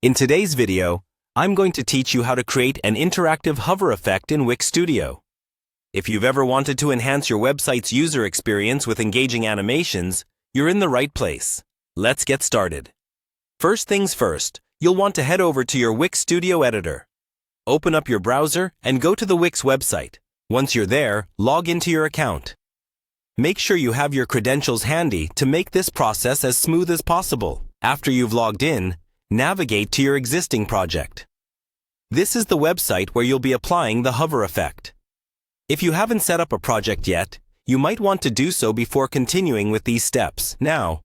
In today's video, I'm going to teach you how to create an interactive hover effect in Wix Studio. If you've ever wanted to enhance your website's user experience with engaging animations, you're in the right place. Let's get started. First things first, you'll want to head over to your Wix Studio editor. Open up your browser and go to the Wix website. Once you're there, log into your account. Make sure you have your credentials handy to make this process as smooth as possible. After you've logged in, navigate to your existing project. This is the website where you'll be applying the hover effect. If you haven't set up a project yet, you might want to do so before continuing with these steps. Now,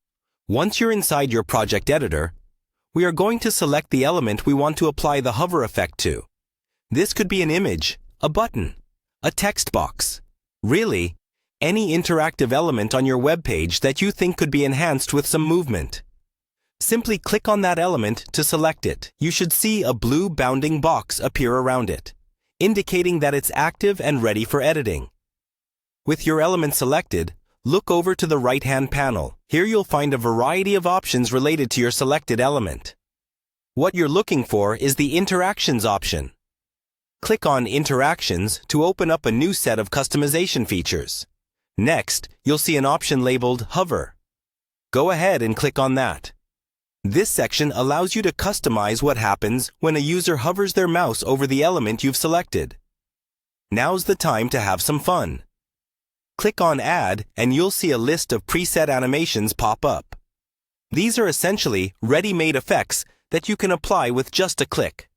once you're inside your project editor, we are going to select the element we want to apply the hover effect to. This could be an image, a button, a text box. Really, any interactive element on your web page that you think could be enhanced with some movement. Simply click on that element to select it. You should see a blue bounding box appear around it, indicating that it's active and ready for editing. With your element selected, look over to the right-hand panel. Here you'll find a variety of options related to your selected element. What you're looking for is the Interactions option. Click on Interactions to open up a new set of customization features. Next, you'll see an option labeled Hover. Go ahead and click on that. This section allows you to customize what happens when a user hovers their mouse over the element you've selected. Now's the time to have some fun. Click on Add and you'll see a list of preset animations pop up. These are essentially ready-made effects that you can apply with just a click.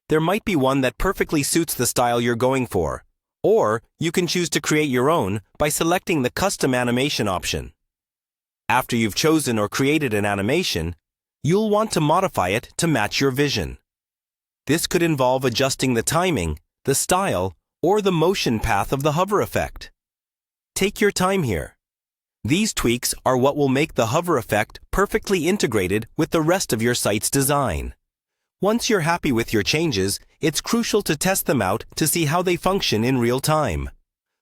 There might be one that perfectly suits the style you're going for, or you can choose to create your own by selecting the Custom Animation option. After you've chosen or created an animation, you'll want to modify it to match your vision. This could involve adjusting the timing, the style, or the motion path of the hover effect. Take your time here. These tweaks are what will make the hover effect perfectly integrated with the rest of your site's design. Once you're happy with your changes, it's crucial to test them out to see how they function in real time.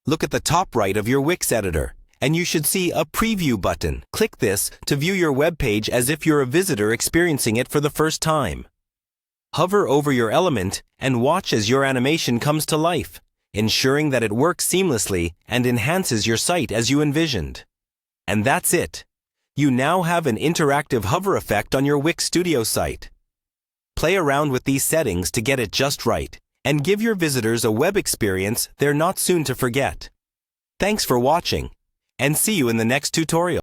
Look at the top right of your Wix editor, and you should see a Preview button. Click this to view your web page as if you're a visitor experiencing it for the first time. Hover over your element and watch as your animation comes to life, ensuring that it works seamlessly and enhances your site as you envisioned. And that's it. You now have an interactive hover effect on your Wix Studio site. Play around with these settings to get it just right, and give your visitors a web experience they're not soon to forget. Thanks for watching, and see you in the next tutorial.